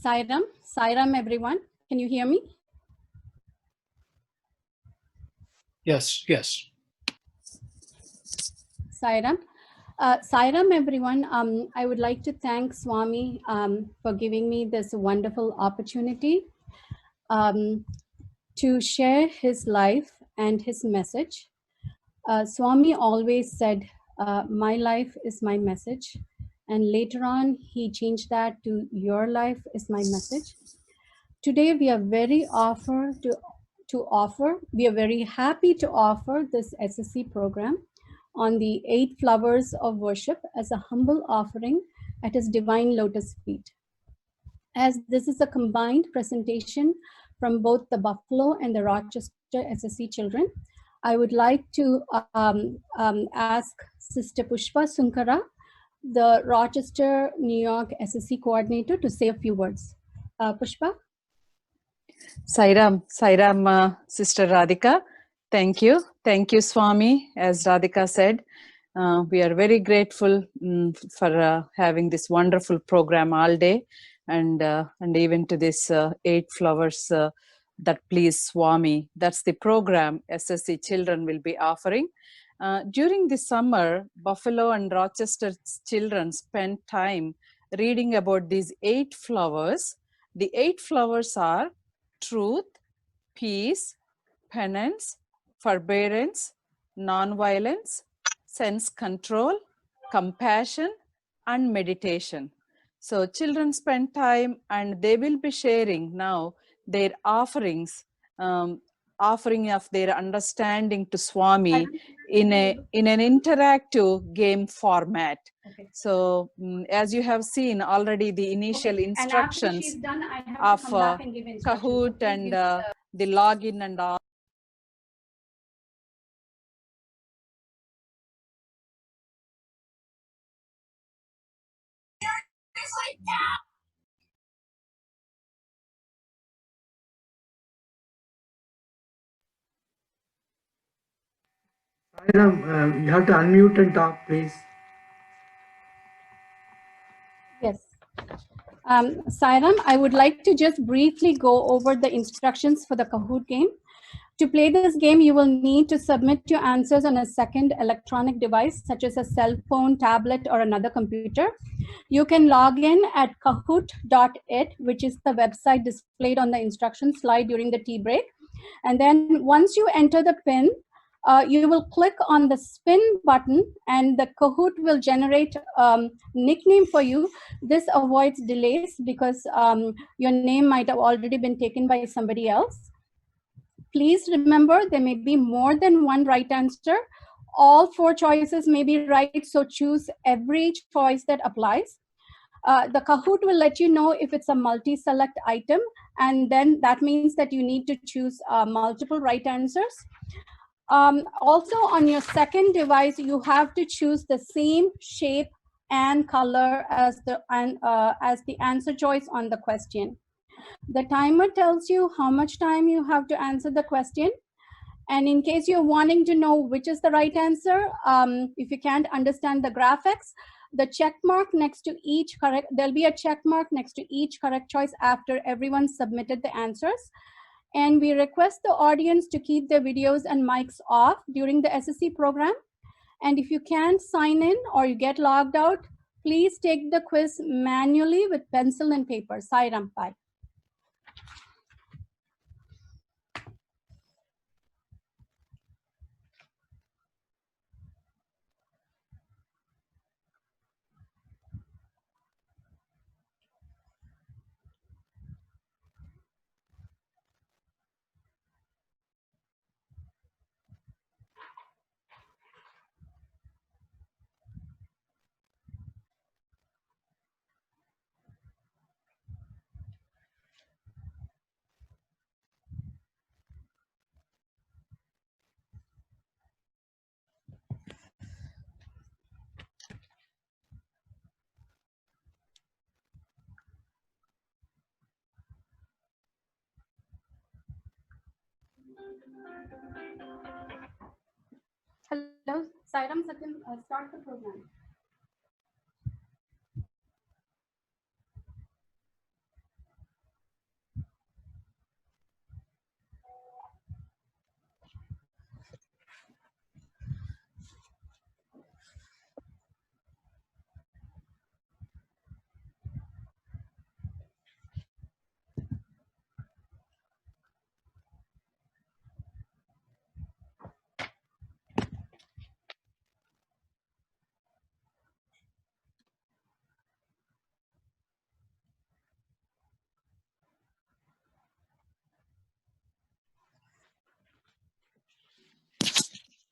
Sairam, everyone. Can you hear me? Yes, yes. Sairam. Sairam, everyone. I would like to thank Swami for giving me this wonderful opportunity to share his life and his message. Swami always said, my life is my message. And later on, he changed that to your life is my message. Today, we are very we are very happy to offer this SSE program on the 8 flowers of worship as a humble offering at his divine lotus feet. As this is a combined presentation from both the Buffalo and the Rochester SSE children, I would like to ask Sister Pushpa Sunkara, the Rochester, New York SSE coordinator, to say a few words. Pushpa? Sairam, Sister Radhika, thank you. Thank you, Swami. As Radhika said, we are very grateful for having this wonderful program all day and even to this 8 flowers that please Swami. That's the program SSE children will be offering. During the summer, Buffalo and Rochester children spent time reading about these 8 flowers. The 8 flowers are truth, peace, penance, forbearance, non-violence, sense control, compassion, and meditation. So children spend time and they will be sharing now their offerings, offering of their understanding to Swami in an interactive game format. Okay. So as you have seen already the initial instructions of Kahoot and the login and all. Sairam, you have to unmute and talk, please. Yes. Sairam, I would like to just briefly go over the instructions for the Kahoot game. To play this game, you will need to submit your answers on a second electronic device, such as a cell phone, tablet, or another computer. You can log in at kahoot.it, which is the website displayed on the instruction slide during the tea break. And then once you enter the PIN, you will click on the spin button and the Kahoot will generate nickname for you. This avoids delays because your name might have already been taken by somebody else. Please remember there may be more than one right answer. All 4 choices may be right, so choose every choice that applies. The Kahoot will let you know if it's a multi-select item, and then that means that you need to choose multiple right answers. Also, on your second device, you have to choose the same shape and color as the answer choice on the question. The timer tells you how much time you have to answer the question. And in case you're wanting to know which is the right answer, if you can't understand the graphics, the check mark next to each correct, there'll be a check mark next to each correct choice after everyone submitted the answers. And we request the audience to keep their videos and mics off during the SSE program. And if you can't sign in or you get logged out, please take the quiz manually with pencil and paper. Sairam, bye. Hello, Sairam, Satyam, start the program.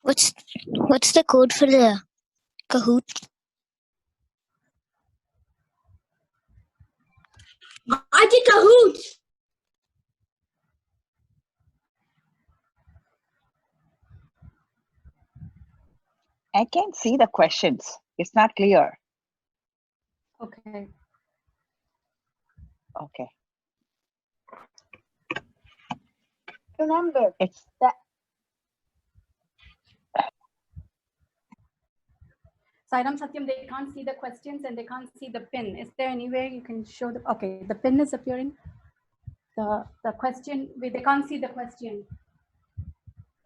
What's the code for the Kahoot? I did Kahoot. I can't see the questions. It's not clear. Okay. Okay. Remember, It's Sairam, Satyam, they can't see the questions and they can't see the pin. Is there any way you can show the, okay, the pin is appearing. The question, they can't see the question.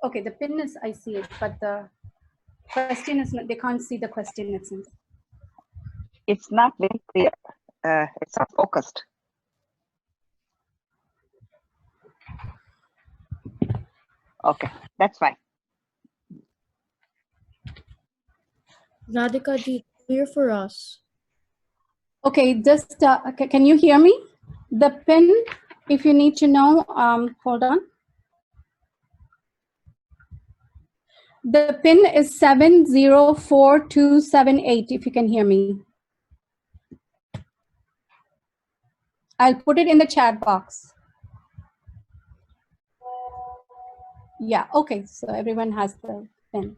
Okay, the pin is, I see it, but the question is not, they can't see the question, it seems. it's not very clear. It's not focused. Okay, that's fine. Radhika ji, clear for us. Okay, just, can you hear me? The pin, if you need to know, hold on. The pin is 704278, if you can hear me. I'll put it in the chat box. Yeah, okay, so everyone has the pin.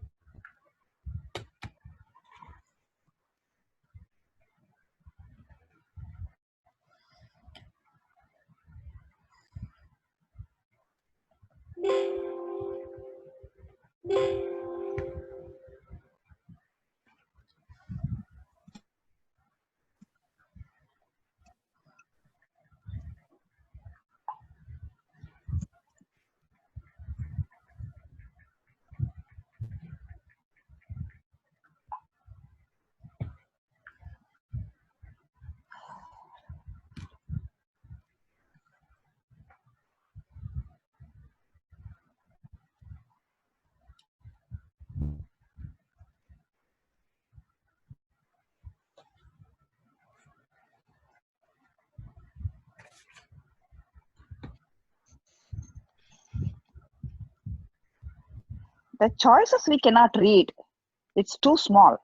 The choices we cannot read. It's too small.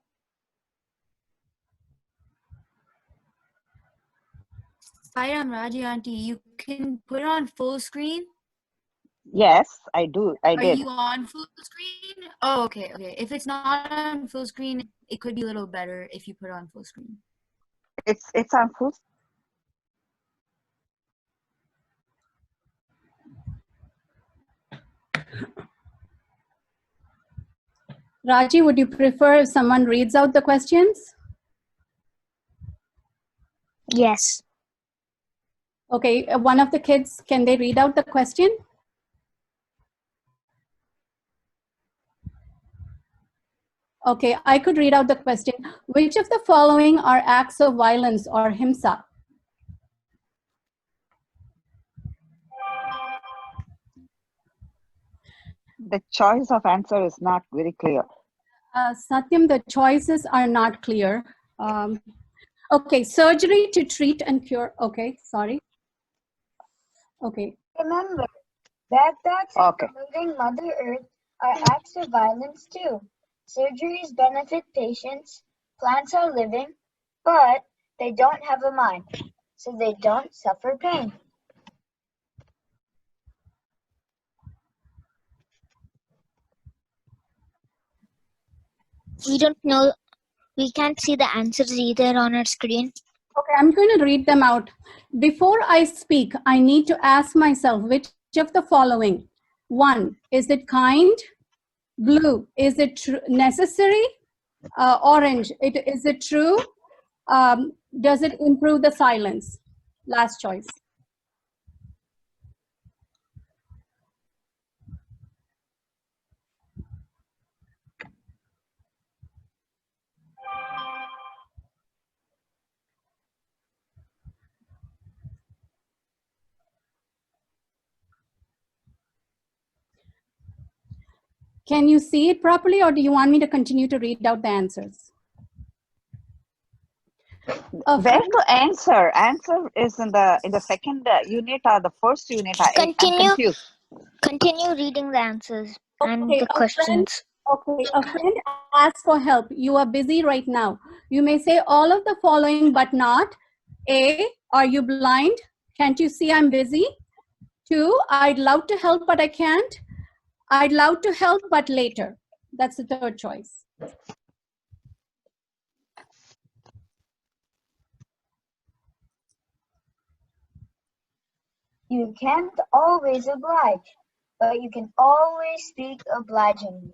Sairam, Raji auntie, you can put it on full screen. Yes, I do. I Are did. you on full screen? Oh, okay, okay. If it's not on full screen, it could be a little better if you put it on full screen. It's on full. Raji, would you prefer if someone reads out the questions? yes. Okay, one of the kids, can they read out the question? Okay, I could read out the question. Which of the following are acts of violence or himsa? The choice of answer is not very clear. Satyam, the choices are not clear. Okay, surgery to treat and cure. Okay, sorry. Okay, Remember, backpacks and Okay. polluting Mother Earth are acts of violence too. Surgeries benefit patients, plants are living, but they don't have a mind, so they don't suffer pain. We don't know, we can't see the answers either on our screen. okay, I'm going to read them out. Before I speak, I need to ask myself which of the following. 1, is it kind? Blue, is it necessary? Orange, is it true? Does it improve the silence? Last choice. Can you see it properly, or do you want me to continue to read out the answers? Where to answer? Answer is in the second unit or the first unit. I'm Continue. confused. Continue reading the answers and Okay, the questions. Okay, a friend asks for help. You are busy right now. You may say all of the following, but not. A, are you blind? Can't you see I'm busy? 2, I'd love to help, but I can't. I'd love to help, but later. That's the third choice. You can't always oblige, but you can always speak obligingly.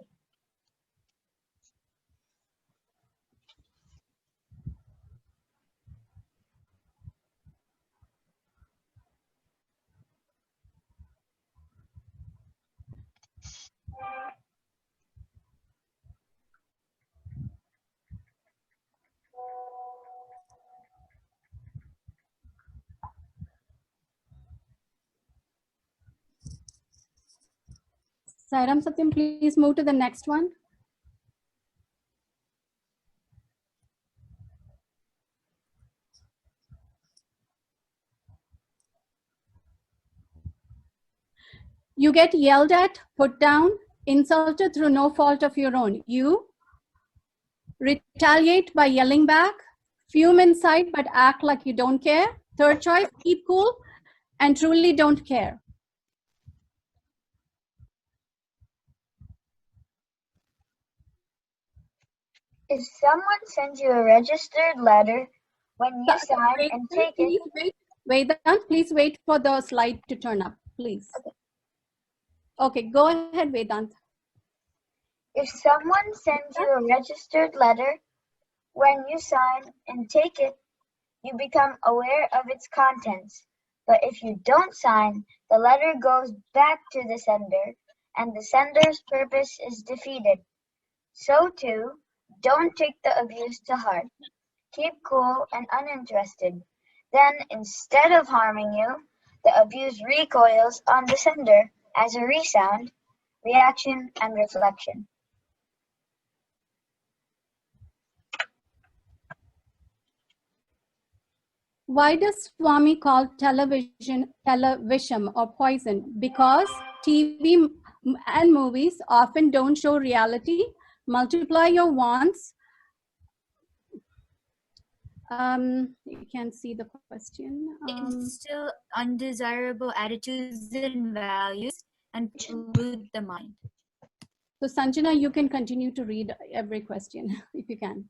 Sairam Satyam, please move to the next one. You get yelled at, put down, insulted through no fault of your own. You retaliate by yelling back, fume inside but act like you don't care. Third choice, keep cool and truly don't care. If someone sends you a registered letter, when you sign and take it, Vedant, please wait for the slide to turn up, please. Okay, go ahead, Vedant. if someone sends you a registered letter, when you sign and take it, you become aware of its contents. But if you don't sign, the letter goes back to the sender, and the sender's purpose is defeated. So too, don't take the abuse to heart. Keep cool and uninterested. Then, instead of harming you, the abuse recoils on the sender as a resound, reaction, and reflection. Why does Swami call television or poison? Because TV and movies often don't show reality. Multiply your wants. You can see the question. Instill undesirable attitudes and values and pollute the mind. So Sanjana, you can continue to read every question if you can.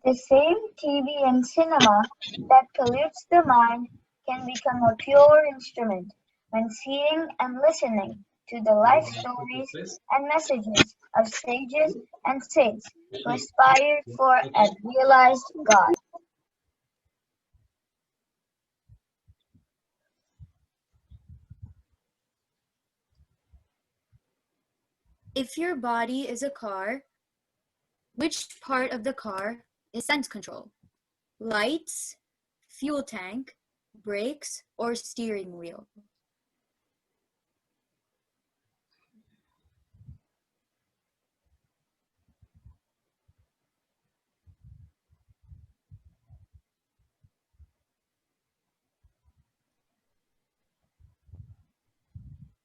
The same TV and cinema that pollutes the mind can become a pure instrument when seeing and listening to the life stories and messages of sages and saints who aspired for and realized God. If your body is a car, which part of the car is sense control? Lights, fuel tank, brakes, or steering wheel?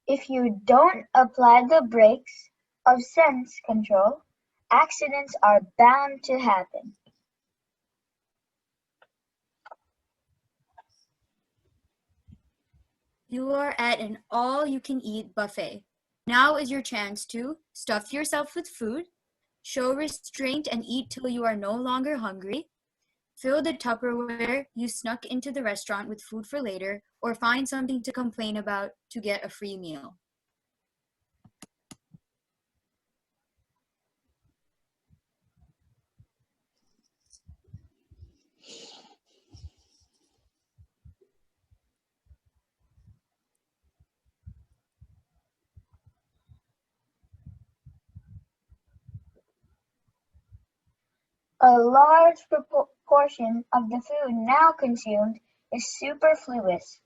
If you don't apply the brakes of sense control, accidents are bound to happen. You are at an all-you-can-eat buffet. Now is your chance to stuff yourself with food, show restraint and eat till you are no longer hungry, fill the Tupperware you snuck into the restaurant with food for later, or find something to complain about to get a free meal. A large proportion of the food now consumed is superfluous.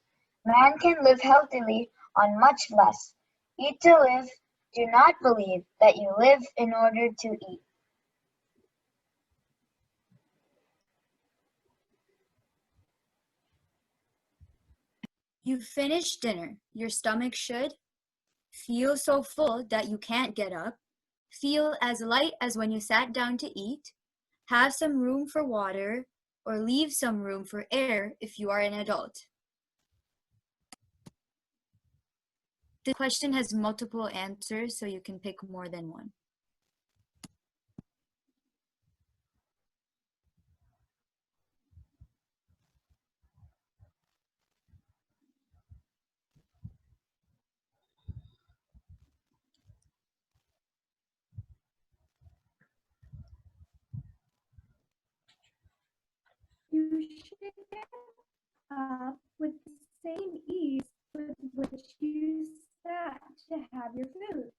Man can live healthily on much less. Eat to live. Do not believe that you live in order to eat. You finish dinner. Your stomach should feel so full that you can't get up, feel as light as when you sat down to eat, have some room for water, or leave some room for air if you are an adult. The question has multiple answers, so you can pick more than one. You should get up with the same ease with which you sat to have your food.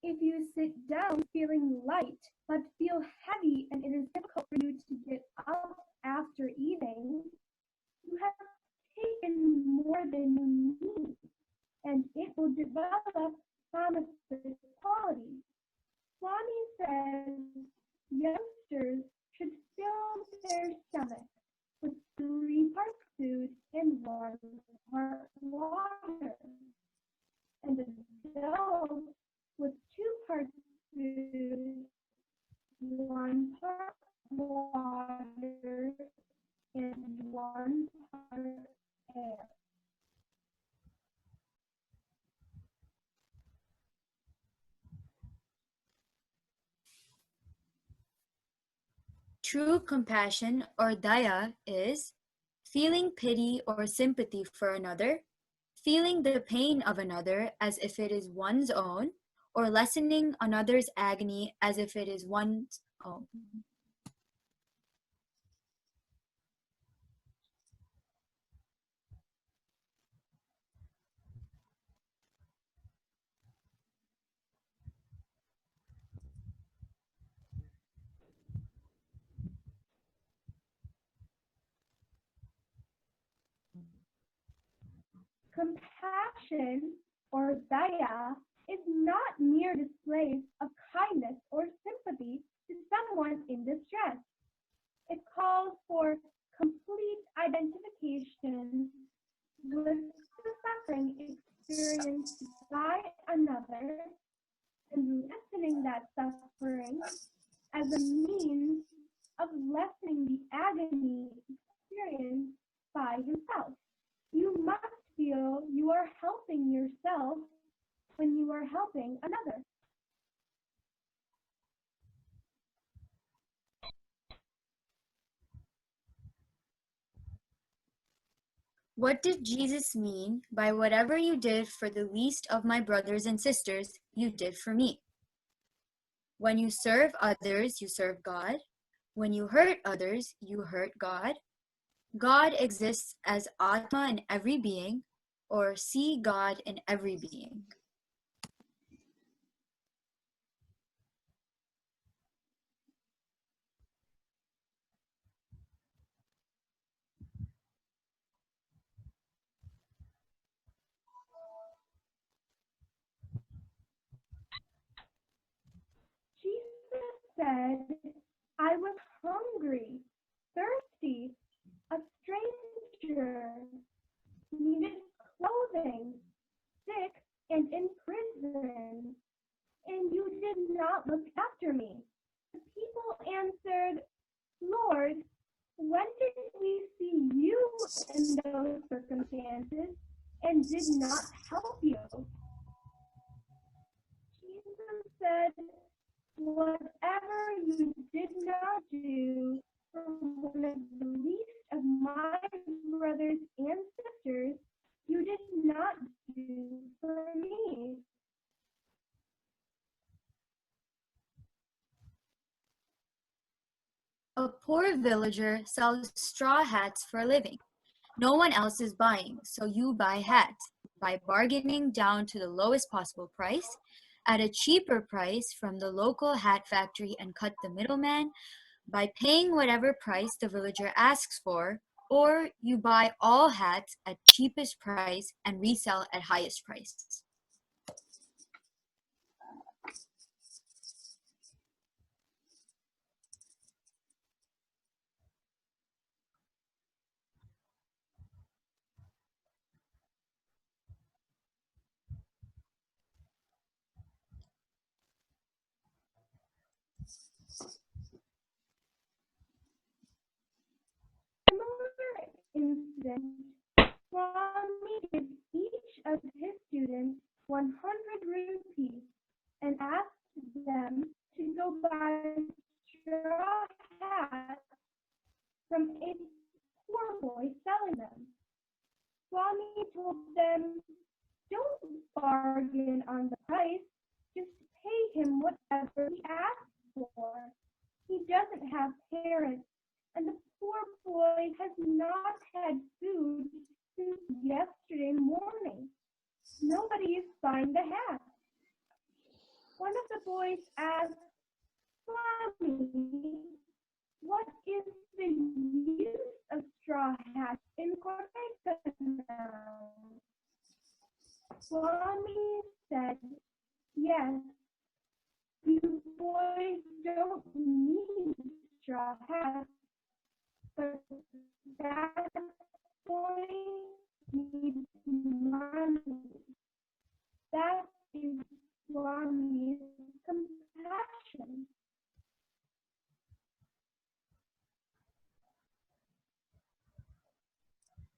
If you sit down feeling light but feel heavy and it is difficult for you to get up after eating, you have taken more than you need, and it will develop some of this quality. Swami says youngsters should fill their stomach with 3 parts food and 1 part water, and adults with 2 parts food, 1 part water, and 1 part air. True compassion or daya is feeling pity or sympathy for another, feeling the pain of another as if it is one's own, or lessening another's agony as if it is one's own. Compassion or daya is not mere displays of kindness or sympathy to someone in distress. It calls for complete identification with the suffering experienced by another and lessening that suffering as a means of lessening the agony experienced by himself. You must feel you are helping yourself when you are helping another. What did Jesus mean by whatever you did for the least of my brothers and sisters, you did for me? When you serve others, you serve God. When you hurt others, you hurt God. God exists as Atma in every being, or see God in every being. Jesus said, I was hungry, thirsty, a stranger, needed clothing, sick, and in prison, and you did not look after me. The people answered, Lord, when did we see you in those circumstances and did not help you? Jesus said, whatever you did not do for one of the least of my brothers and sisters, you did not do for me. A poor villager sells straw hats for a living. No one else is buying, so you buy hats by bargaining down to the lowest possible price, at a cheaper price from the local hat factory, and cut the middleman by paying whatever price the villager asks for, or you buy all hats at cheapest price and resell at highest price. student, Swami gives each of his students 100 rupees and asks them to go buy straw hats from a poor boy selling them. Swami told them, "Don't bargain on the price, just pay him whatever he asks for. He doesn't have parents, and the poor boy has not had food since yesterday morning. Nobody is buying the hat." One of the boys asked, "Swami, what is the use of straw hats in Kodaikanal?" Swami said, "Yes, you boys don't need straw hats, but that boy needs money. That is Swami's compassion."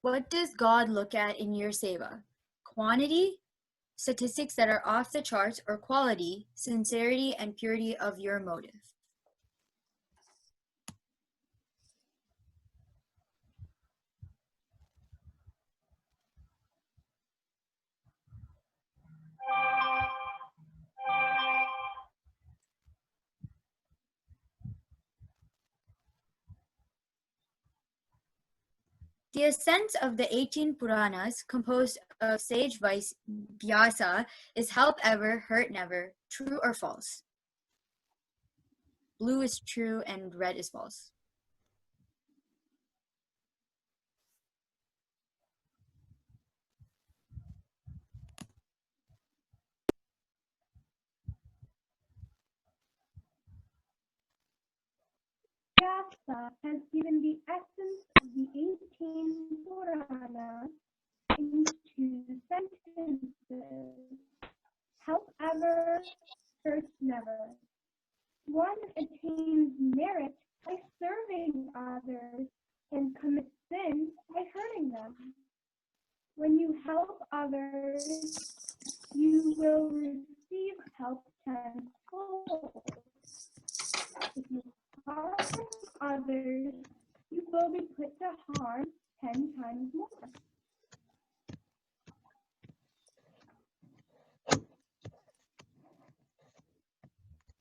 What does God look at in your seva? Quantity, statistics that are off the charts, or quality, sincerity and purity of your motive? The ascent of the 18 Puranas, composed of sage Vyasa, is help ever, hurt never, true or false? Blue is true and red is false. Vyasa has given the essence of the 18 Puranas in 2 sentences. Help ever, hurt never. One attains merit by serving others and commits sin by hurting them. When you help others, you will receive help tenfold. If you harm others, you will be put to harm 10 times more.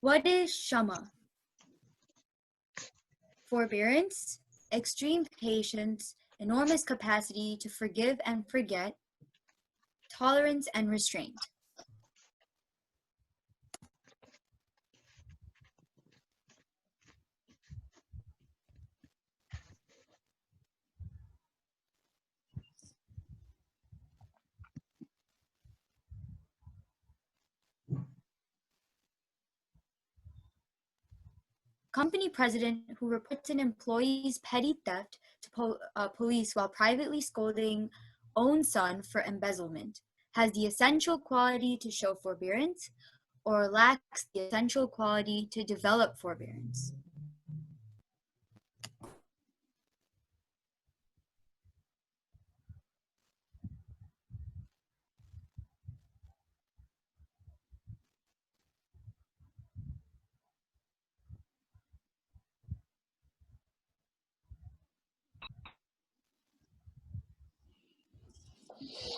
What is Shama? Forbearance, extreme patience, enormous capacity to forgive and forget, tolerance and restraint. Company president who reports an employee's petty theft to police while privately scolding own son for embezzlement has the essential quality to show forbearance or lacks the essential quality to develop forbearance.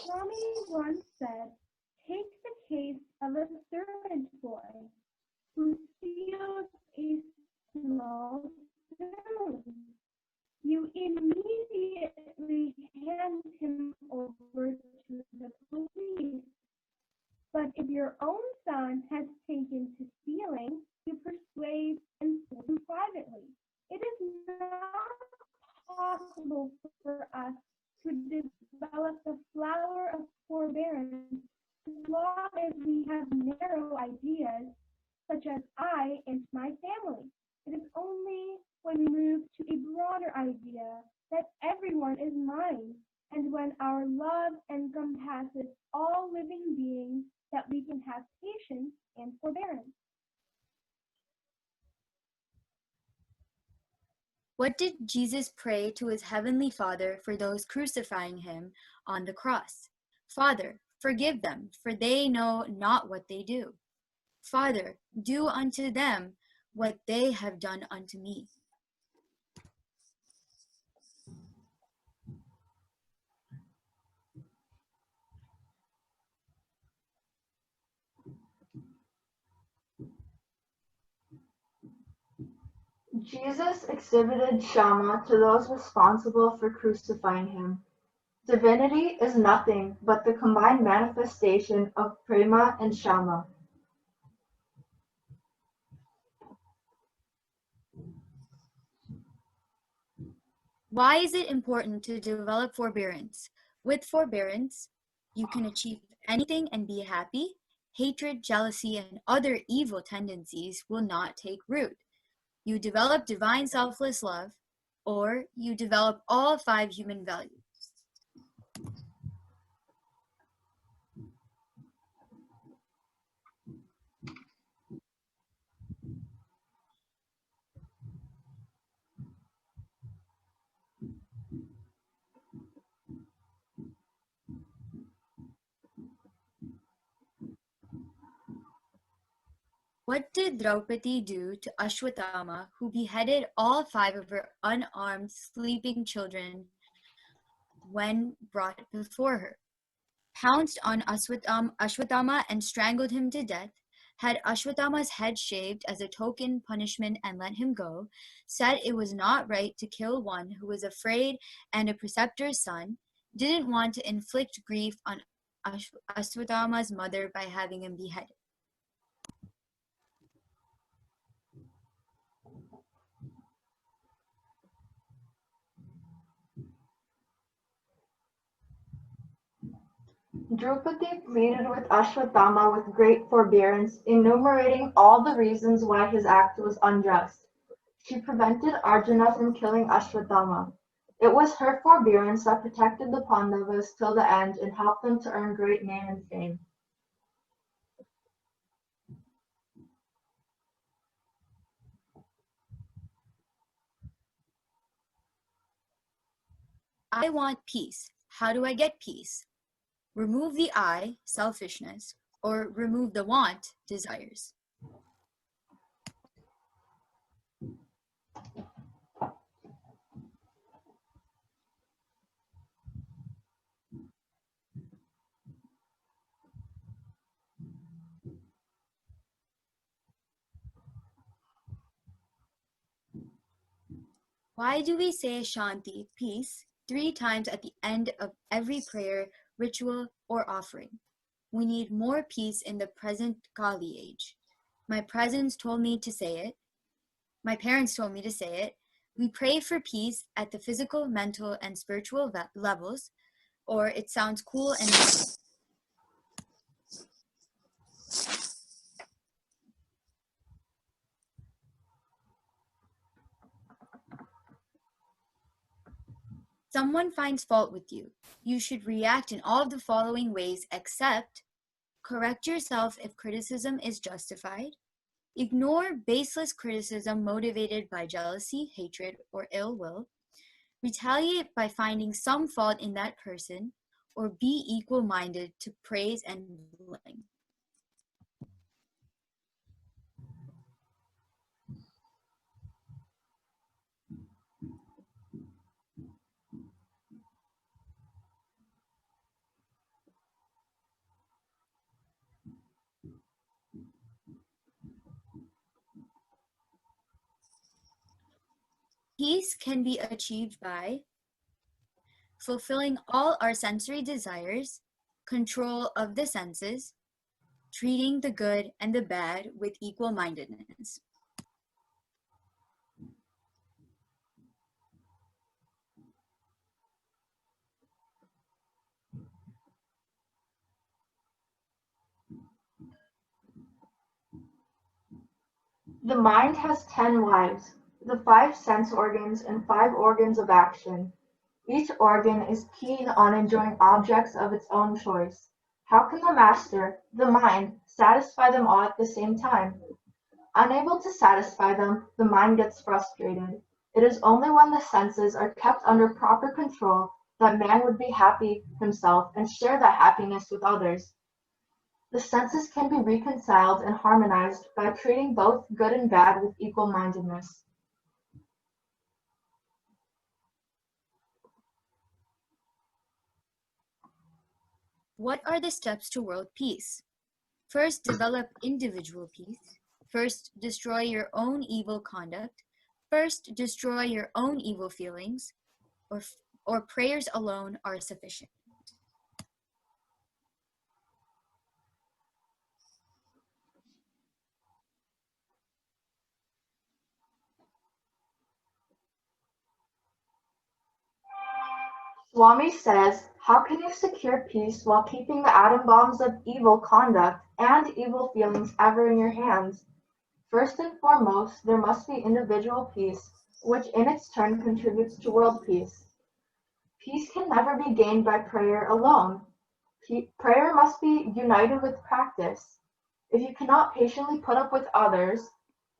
Swami once said, "Take the case of a servant boy who steals a small spoon. You immediately hand him over to the police. But if your own son has taken to stealing, you persuade and scold him privately. It is not possible for us to develop the flower of forbearance as long as we have narrow ideas, such as I and my family. It is only when we move to a broader idea that everyone is mine, and when our love encompasses all living beings, that we can have patience and forbearance." What did Jesus pray to his heavenly Father for those crucifying him on the cross? Father, forgive them, for they know not what they do. Father, do unto them what they have done unto me. Jesus exhibited Shama to those responsible for crucifying him. Divinity is nothing but the combined manifestation of Prema and Shama. Why is it important to develop forbearance? With forbearance, you can achieve anything and be happy. Hatred, jealousy, and other evil tendencies will not take root. You develop divine selfless love, or you develop all 5 human values. What did Draupadi do to Ashwatthama, who beheaded all 5 of her unarmed sleeping children when brought before her? Pounced on Ashwatthama and strangled him to death, had Ashwatthama's head shaved as a token punishment and let him go, said it was not right to kill one who was afraid and a preceptor's son, didn't want to inflict grief on Ashwatthama's mother by having him beheaded. Draupadi pleaded with Ashwatthama with great forbearance, enumerating all the reasons why his act was unjust. She prevented Arjuna from killing Ashwatthama. It was her forbearance that protected the Pandavas till the end and helped them to earn great name and fame. I want peace. How do I get peace? Remove the I, selfishness, or remove the want, desires. Why do we say Shanti, peace, 3 times at the end of every prayer, ritual, or offering? We need more peace in the present Kali age. My parents told me to say it. We pray for peace at the physical, mental, and spiritual levels, or it sounds cool and nice. Someone finds fault with you. You should react in all of the following ways except correct yourself if criticism is justified, ignore baseless criticism motivated by jealousy, hatred, or ill will, retaliate by finding some fault in that person, or be equal-minded to praise and blame. Peace can be achieved by fulfilling all our sensory desires, control of the senses, treating the good and the bad with equal-mindedness. The mind has 10 lives, the 5 sense organs and 5 organs of action. Each organ is keen on enjoying objects of its own choice. How can the master, the mind, satisfy them all at the same time? Unable to satisfy them, the mind gets frustrated. It is only when the senses are kept under proper control that man would be happy himself and share that happiness with others. The senses can be reconciled and harmonized by treating both good and bad with equal-mindedness. What are the steps to world peace? First, develop individual peace. First, destroy your own evil conduct. First, destroy your own evil feelings, or prayers alone are sufficient. Swami says, how can you secure peace while keeping the atom bombs of evil conduct and evil feelings ever in your hands? First and foremost, there must be individual peace, which in its turn contributes to world peace. Peace can never be gained by prayer alone. Prayer must be united with practice. If you cannot patiently put up with others,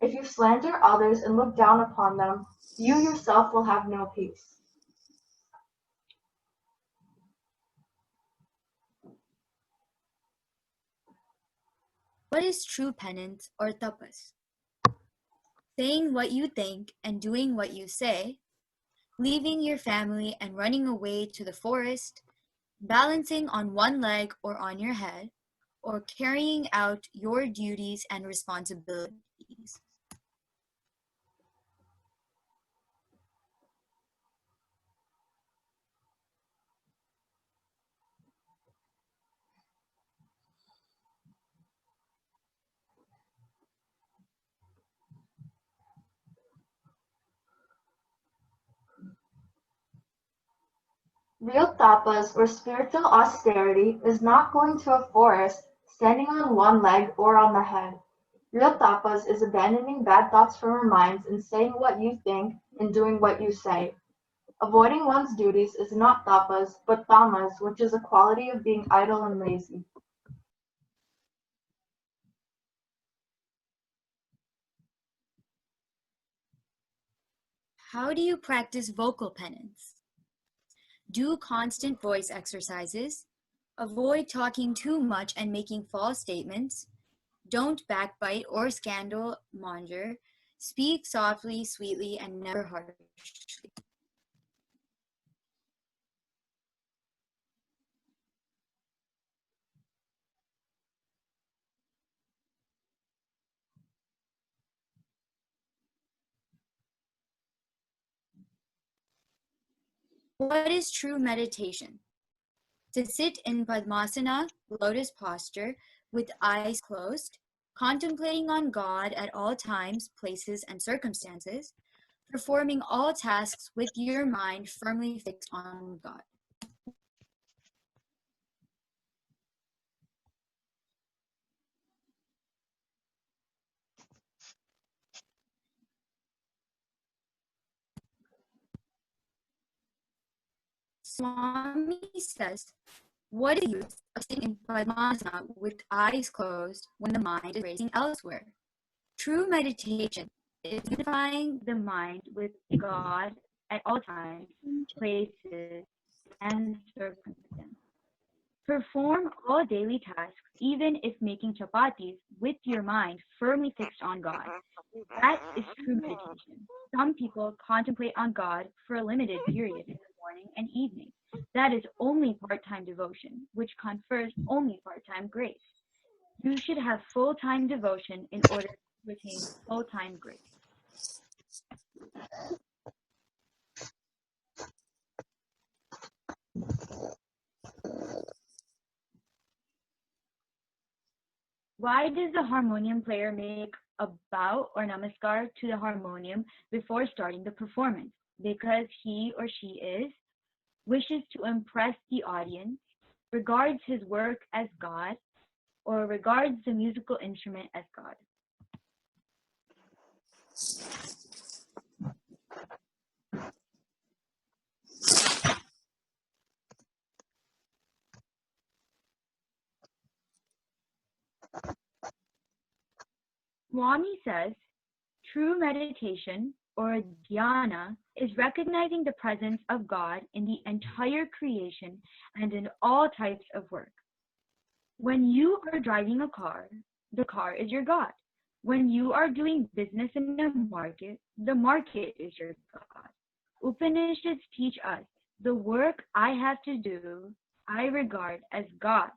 if you slander others and look down upon them, you yourself will have no peace. What is true penance or tapas? Saying what you think and doing what you say, leaving your family and running away to the forest, balancing on one leg or on your head, or carrying out your duties and responsibilities. Real tapas or spiritual austerity is not going to a forest, standing on one leg or on the head. Real tapas is abandoning bad thoughts from our minds and saying what you think and doing what you say. Avoiding one's duties is not tapas, but tamas, which is a quality of being idle and lazy. How do you practice vocal penance? Do constant voice exercises. Avoid talking too much and making false statements. Don't backbite or scandal monger. Speak softly, sweetly, and never harshly. What is true meditation? To sit in Padmasana, lotus posture, with eyes closed, contemplating on God at all times, places, and circumstances, performing all tasks with your mind firmly fixed on God. Swami says, what is the use of sitting in Padmasana with eyes closed when the mind is racing elsewhere? True meditation is unifying the mind with God at all times, places, and circumstances. Perform all daily tasks, even if making chapatis, with your mind firmly fixed on God. That is true meditation. Some people contemplate on God for a limited period in the morning and evening. That is only part-time devotion, which confers only part-time grace. You should have full-time devotion in order to attain full-time grace. Why does the harmonium player make a bow or namaskar to the harmonium before starting the performance? Because he or she wishes to impress the audience, regards his work as God, or regards the musical instrument as God. Swami says, true meditation or dhyana, is recognizing the presence of God in the entire creation and in all types of work. When you are driving a car, the car is your God. When you are doing business in a market, the market is your God. Upanishads teach us, the work I have to do, I regard as God,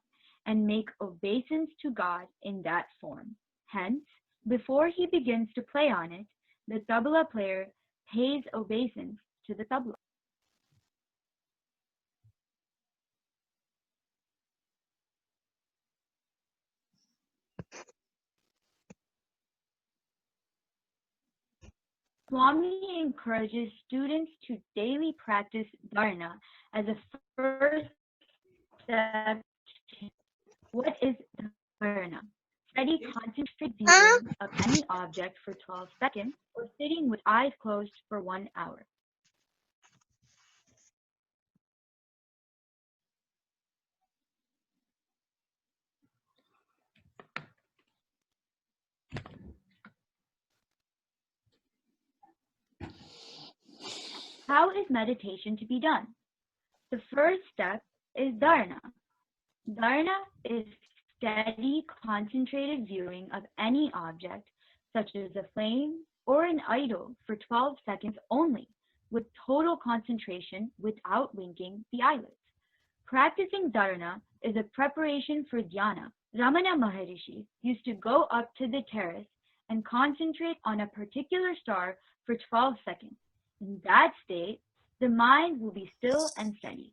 and make obeisance to God in that form. Hence, before he begins to play on it, the tabla player pays obeisance to the tabla. Swami encourages students to daily practice dharana as a first step. What is dharana? Steady, concentrated viewing of any object for 12 seconds or sitting with eyes closed for 1 hour. How is meditation to be done? The first step is dharana. Dharana is steady, concentrated viewing of any object, such as a flame or an idol, for 12 seconds only, with total concentration without winking the eyelids. Practicing dharana is a preparation for dhyana. Ramana Maharishi used to go up to the terrace and concentrate on a particular star for 12 seconds. In that state, the mind will be still and steady.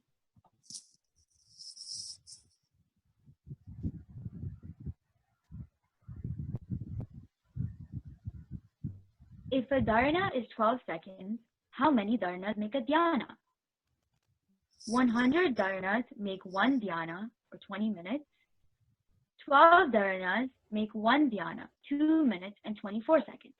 If a dharana is 12 seconds, how many dharanas make a dhyana? 100 dharanas make one dhyana, or 20 minutes. 12 dharanas make one dhyana, 2 minutes and 24 seconds.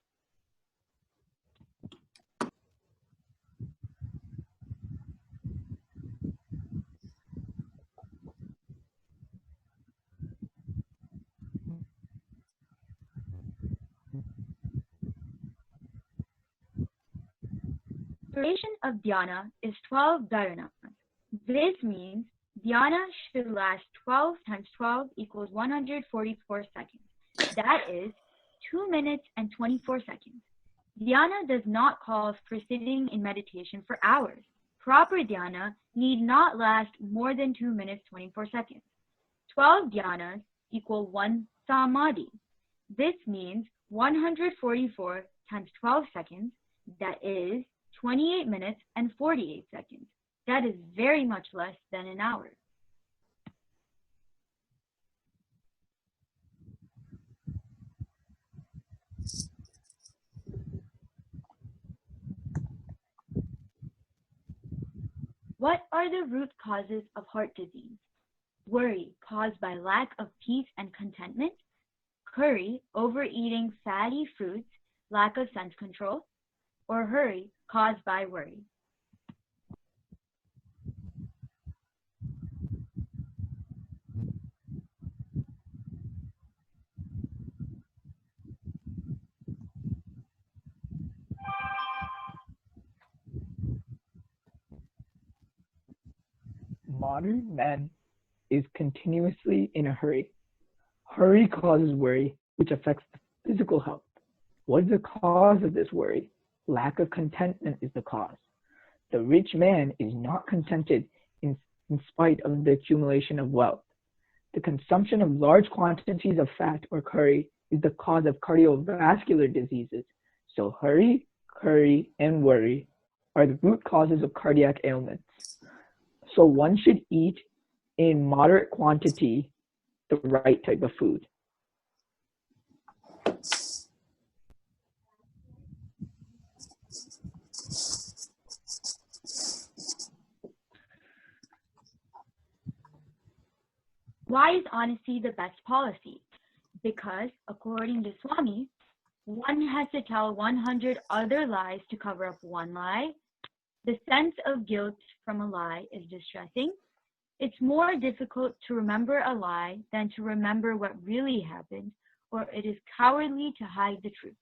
Duration of dhyana is 12 dharanas. This means dhyana should last 12 times 12 equals 144 seconds. That is 2 minutes and 24 seconds. Dhyana does not call for sitting in meditation for hours. Proper dhyana need not last more than 2 minutes 24 seconds. 12 dhyanas equal 1 samadhi. This means 144 times 12 seconds, that is 28 minutes and 48 seconds. That is very much less than an hour. What are the root causes of heart disease? Worry caused by lack of peace and contentment. Curry, overeating fatty fruits, lack of sense control. Or hurry caused by worry. Modern man is continuously in a hurry. Hurry causes worry, which affects the physical health. What is the cause of this worry? Lack of contentment is the cause. The rich man is not contented in spite of the accumulation of wealth. The consumption of large quantities of fat or curry is the cause of cardiovascular diseases. So hurry, curry, and worry are the root causes of cardiac ailments. So one should eat in moderate quantity the right type of food. Why is honesty the best policy? Because, according to Swami, one has to tell 100 other lies to cover up one lie. The sense of guilt from a lie is distressing. It's more difficult to remember a lie than to remember what really happened, or it is cowardly to hide the truth.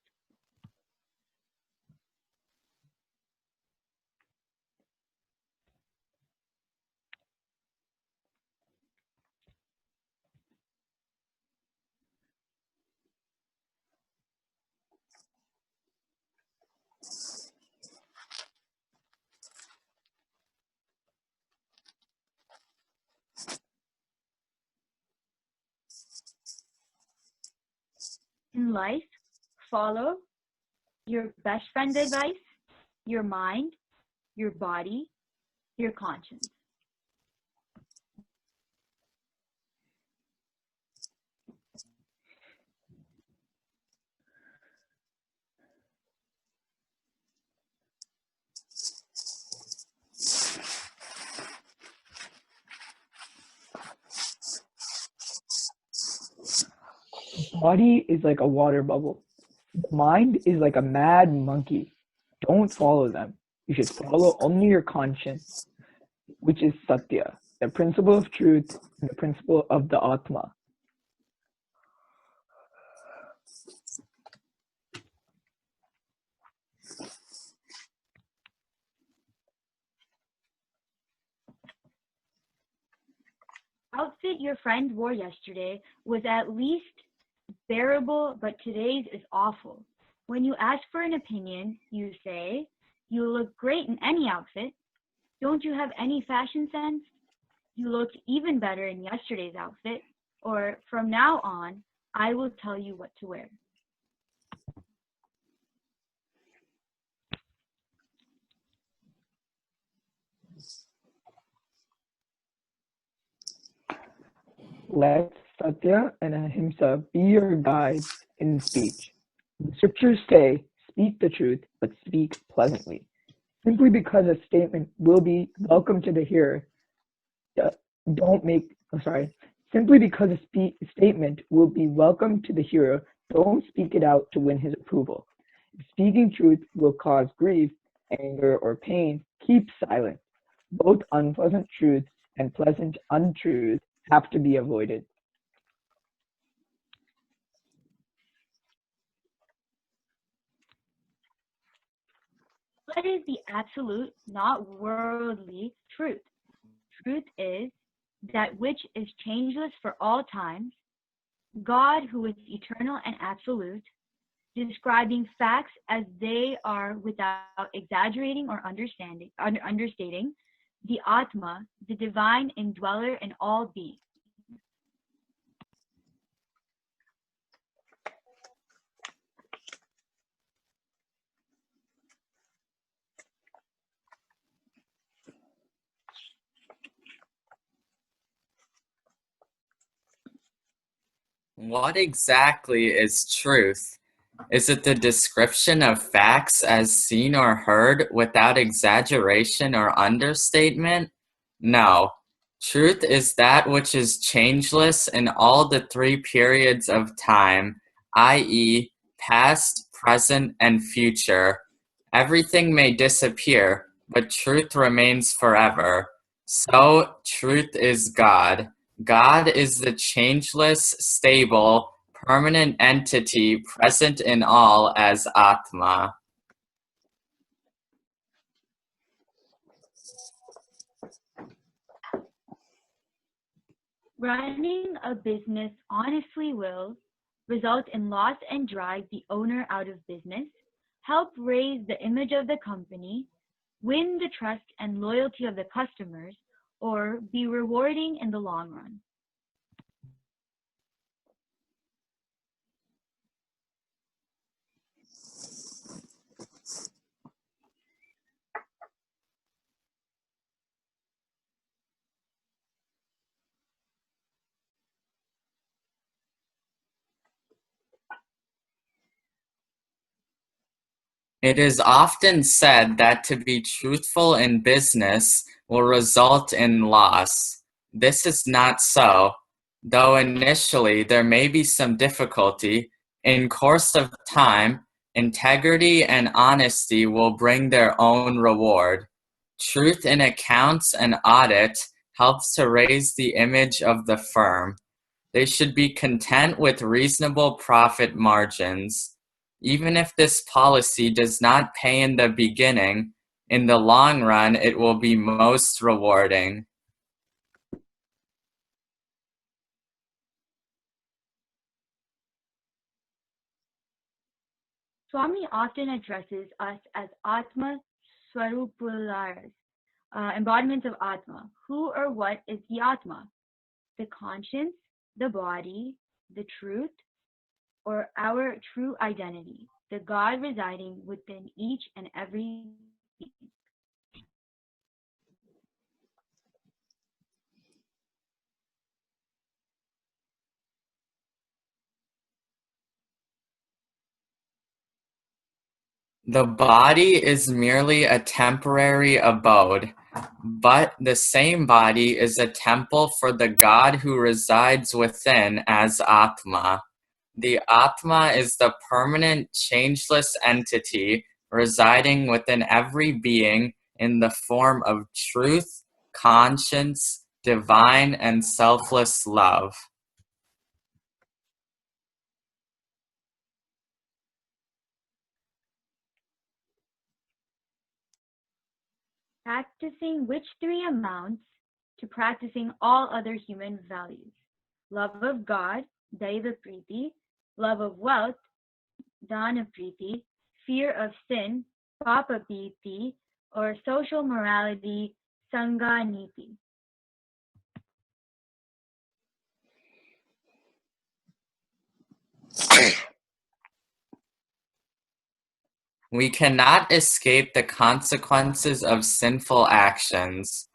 in life, follow your best friend's advice, your mind, your body, your conscience. Body is like a water bubble. The mind is like a mad monkey. Don't follow them. You should follow only your conscience, which is Satya, the principle of truth and the principle of the Atma. Outfit your friend wore yesterday was at least bearable, but today's is awful. When you ask for an opinion, you say, "You look great in any outfit. Don't you have any fashion sense? You looked even better in yesterday's outfit." Or, "From now on, I will tell you what to wear." Let Satya and Ahimsa be your guides in speech. The scriptures say, speak the truth, but speak pleasantly. Simply because a statement will be welcome to the hearer, simply because a statement will be welcome to the hearer, don't speak it out to win his approval. If speaking truth will cause grief, anger, or pain, keep silent. Both unpleasant truths and pleasant untruths have to be avoided. What is the absolute, not worldly, truth? Truth is that which is changeless for all times, God who is eternal and absolute, describing facts as they are without exaggerating or understating, the Atma, the divine indweller in all beings. What exactly is truth? Is it the description of facts as seen or heard without exaggeration or understatement? No. Truth is that which is changeless in all the three periods of time, i.e., past, present, and future. Everything may disappear, but truth remains forever. So, truth is God. God is the changeless, stable, permanent entity present in all as Atma. Running a business honestly will result in loss and drive the owner out of business, help raise the image of the company, win the trust and loyalty of the customers, or be rewarding in the long run. It is often said that to be truthful in business will result in loss. This is not so. Though initially there may be some difficulty, in course of time, integrity and honesty will bring their own reward. Truth in accounts and audit helps to raise the image of the firm. They should be content with reasonable profit margins. Even if this policy does not pay in the beginning, in the long run it will be most rewarding. Swami often addresses us as Atma Swarupulas, embodiments of Atma. Who or what is the Atma? The conscience, the body, the truth, or our true identity, the God residing within each and every being. The body is merely a temporary abode, but the same body is a temple for the God who resides within as Atma. The Atma is the permanent, changeless entity residing within every being in the form of truth, conscience, divine, and selfless love. Practicing which three amounts to practicing all other human values: love of God, Daiva Priti; love of wealth, Dana Priti; fear of sin, Papa Priti; or social morality, Sangha Niti. We cannot escape the consequences of sinful actions.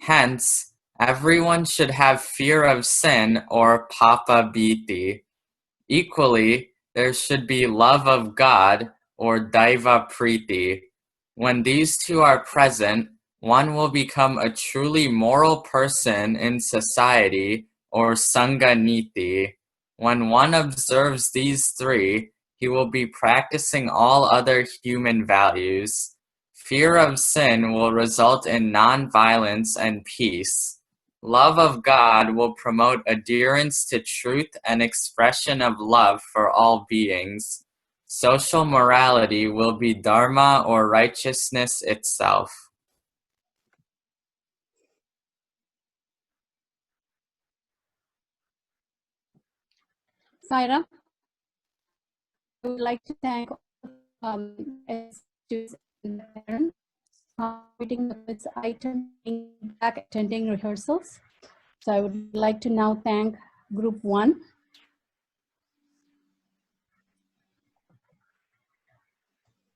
Hence, everyone should have fear of sin or papa bhiti. Equally, there should be love of God or daiva priti. When these two are present, one will become a truly moral person in society or sangha niti. When one observes these three, he will be practicing all other human values. Fear of sin will result in non-violence and peace. Love of God will promote adherence to truth and expression of love for all beings. Social morality will be dharma or righteousness itself. Saira, I would like to thank students and parents completing the quiz item, back attending rehearsals. So I would like to now thank Group 1.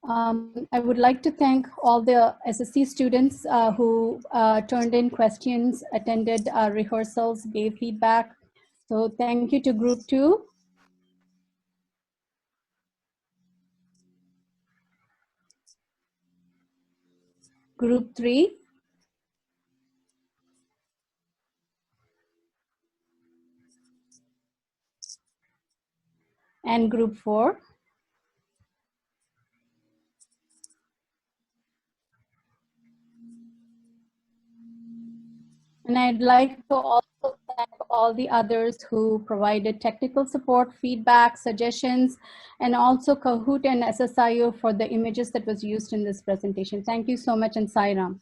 I would like to thank all the SSE students who turned in questions, attended rehearsals, gave feedback. So thank you to Group 2. Group 3. And Group 4. And I'd like to also thank all the others who provided technical support, feedback, suggestions, and also Kahoot and SSIO for the images that was used in this presentation. Thank you so much, and Sairam.